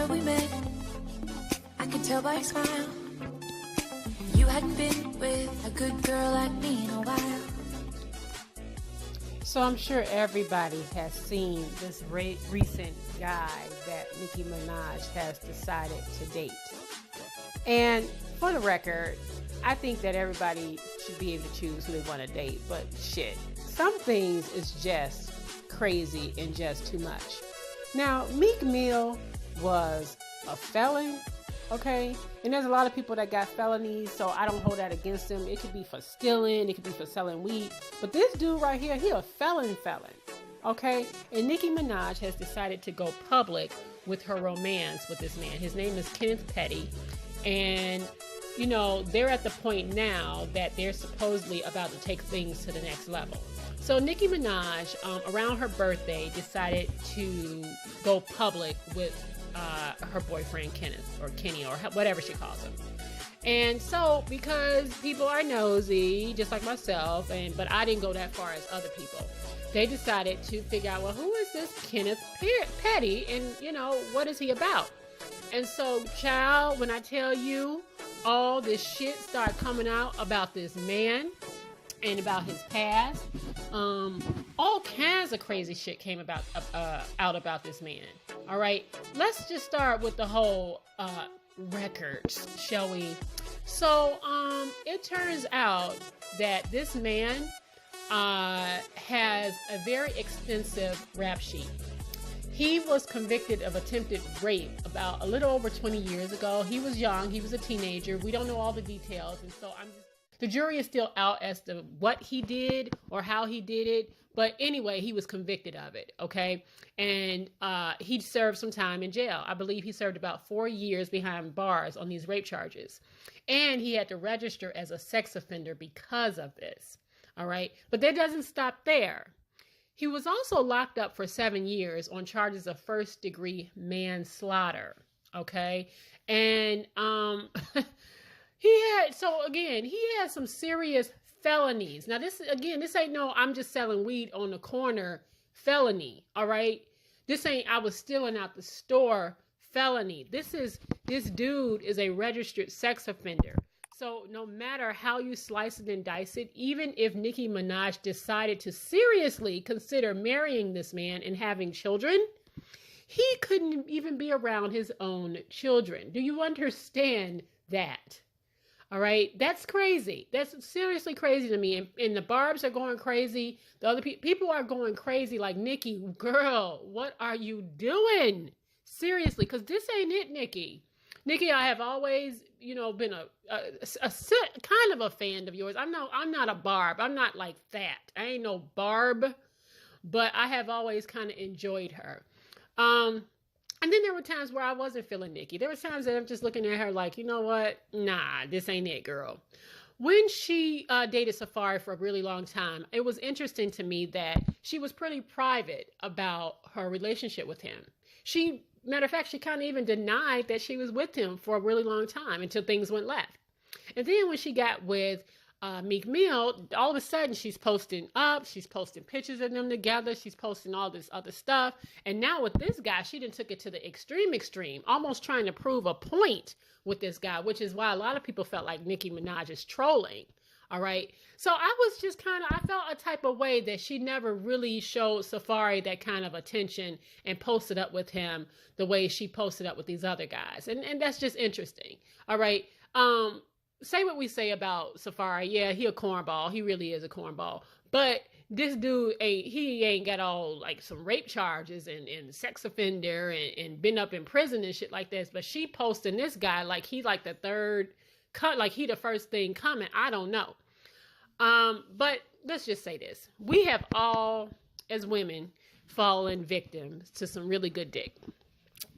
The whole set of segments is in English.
before we met, I could tell by your smile you hadn't been with a good girl like me in a while. So I'm sure everybody has seen this recent guy that Nicki Minaj has decided to date. And for the record, I think that everybody should be able to choose who they want to date. But shit, some things is just crazy and just too much. Now, Meek Mill was a felon, okay? And there's a lot of people that got felonies, so I don't hold that against them. It could be for stealing, it could be for selling weed. But this dude right here, he a felon, okay? And Nicki Minaj has decided to go public with her romance with this man. His name is Kenneth Petty. And, you know, they're at the point now that they're supposedly about to take things to the next level. So Nicki Minaj, around her birthday, decided to go public with her boyfriend Kenneth, or Kenny, or whatever she calls him. And so, because people are nosy, just like myself, but I didn't go that far as other people, they decided to figure out, well, who is this Kenneth Petty, and, you know, what is he about? And so, child, when I tell you, all this shit started coming out about this man and about his past. All kinds of crazy shit came out about this man. All right, let's just start with the whole records, shall we? So, it turns out that this man has a very extensive rap sheet. He was convicted of attempted rape about a little over 20 years ago. He was young. He was a teenager. We don't know all the details. And so the jury is still out as to what he did or how he did it. But anyway, he was convicted of it. Okay. And he served some time in jail. I believe he served about 4 years behind bars on these rape charges. And he had to register as a sex offender because of this. All right. But that doesn't stop there. He was also locked up for 7 years on charges of first-degree manslaughter, okay? And he had some serious felonies. Now, this ain't no I'm just selling weed on the corner felony, all right? This ain't I was stealing out the store felony. This dude is a registered sex offender. So no matter how you slice it and dice it, even if Nicki Minaj decided to seriously consider marrying this man and having children, he couldn't even be around his own children. Do you understand that? All right. That's crazy. That's seriously crazy to me. And the barbs are going crazy. The other people are going crazy like, Nicki, girl, what are you doing? Seriously, because this ain't it, Nicki. Nicki, I have always, been a kind of a fan of yours. I'm not a barb. I'm not like that. I ain't no barb, but I have always kind of enjoyed her. And then there were times where I wasn't feeling Nicki. There were times that I'm just looking at her like, you know what? Nah, this ain't it, girl. When she dated Safari for a really long time, it was interesting to me that she was pretty private about her relationship with him. Matter of fact, she kind of even denied that she was with him for a really long time until things went left. And then when she got with Meek Mill, all of a sudden she's posting pictures of them together. She's posting all this other stuff. And now with this guy, she done took it to the extreme, almost trying to prove a point with this guy, which is why a lot of people felt like Nicki Minaj is trolling. All right. So I was just I felt a type of way that she never really showed Safari that kind of attention and posted up with him the way she posted up with these other guys. And that's just interesting. All right. Say what we say about Safari. Yeah, he a cornball. He really is a cornball. But this dude ain't got all like some rape charges and sex offender and been up in prison and shit like this. But she posting this guy like he like the third cut, like he the first thing coming. I don't know. But let's just say this. We have all, as women, fallen victims to some really good dick.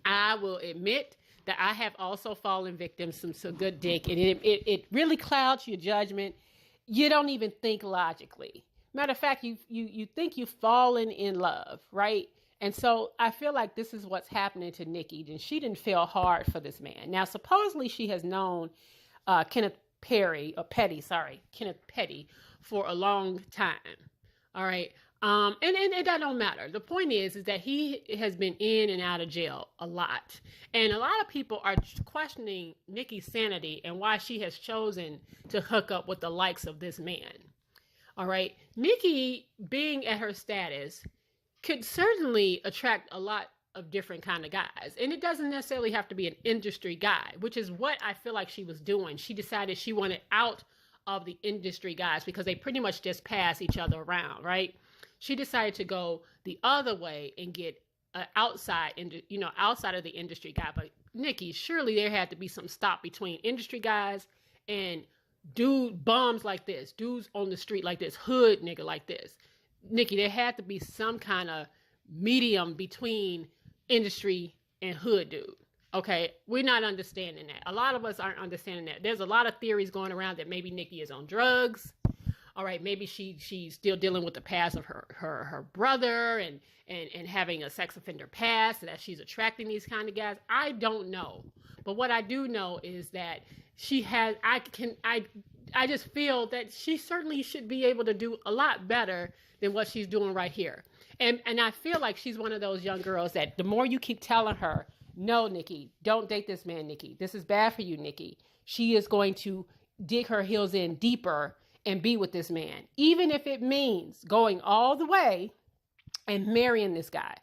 I will admit that I have also fallen victims to some good dick. And it really clouds your judgment. You don't even think logically. Matter of fact, you think you've fallen in love, right? And so I feel like this is what's happening to Nicki. And she didn't feel hard for this man. Now, supposedly she has known Kenneth Petty for a long time. All right. And that don't matter. The point is that he has been in and out of jail a lot. And a lot of people are questioning Nicki's sanity and why she has chosen to hook up with the likes of this man. All right. Nicki, being at her status, could certainly attract a lot of different kind of guys. And it doesn't necessarily have to be an industry guy, which is what I feel like she was doing. She decided she wanted out of the industry guys because they pretty much just pass each other around, right? She decided to go the other way and get outside of the industry guy. But Nicki, surely there had to be some stop between industry guys and bums like this, dudes on the street like this, hood nigga like this. Nicki, there had to be some kind of medium between industry and hood dude. Okay, we're not understanding that. A lot of us aren't understanding that. There's a lot of theories going around that maybe Nicki is on drugs. All right, maybe she's still dealing with the past of her brother and having a sex offender past, and that she's attracting these kind of guys. I don't know. But what I do know is that I just feel that she certainly should be able to do a lot better than what she's doing right here. And I feel like she's one of those young girls that the more you keep telling her, no, Nicki, don't date this man, Nicki. This is bad for you, Nicki. She is going to dig her heels in deeper and be with this man, even if it means going all the way and marrying this guy.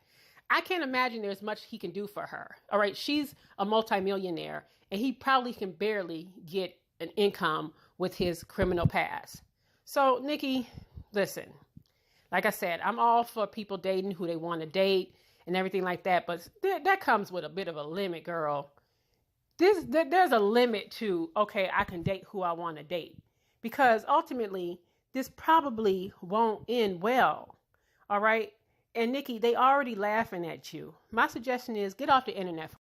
I can't imagine there's much he can do for her. All right, she's a multimillionaire, and he probably can barely get an income with his criminal past. So, Nicki, listen, like I said, I'm all for people dating who they want to date and everything like that, but that comes with a bit of a limit, girl. There's a limit to, okay, I can date who I want to date, because ultimately this probably won't end well. All right. And Nicki, they already laughing at you. My suggestion is get off the internet